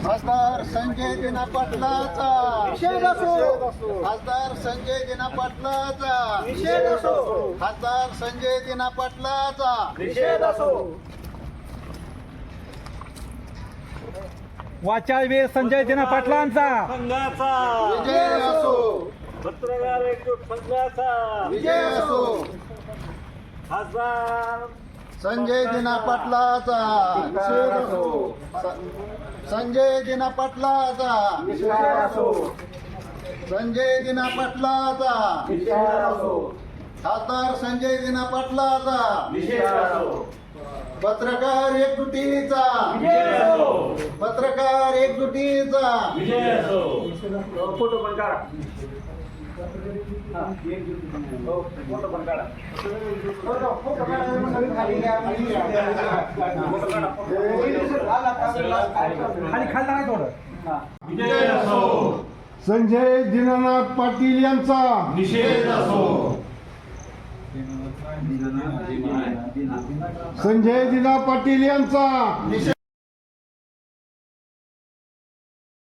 खासदार संजय दिना पाटलाचा निषेध असो. खासदार संजय दिना पाटलाचा निषेध असो. खासदार संजय दिना पाटलाचा निषेध असो. वाचाळवीर संजय दिना पाटलांचा संघाचा विजय असो. पत्रकार एकजूट संघाचा विजय असो. खासदार संजय दिना पाटलाचा निषेध असो. संजय दिना पाटलाचा निषेध असो. संजय दिना पाटलाचा निषेध असो. खासदार संजय दिना पाटलाचा निषेध असो. पत्रकार एकजुटीचा विजय असो. पत्रकार एकजुटीचा विजय असो. फोटो पण काढा. फोटो पण काढा. खाली खाल्ला नाही थोडं. विजय असो. संजय दीनानाथ पाटील यांचा निषेध असो. संजय दिना पाटील यांचा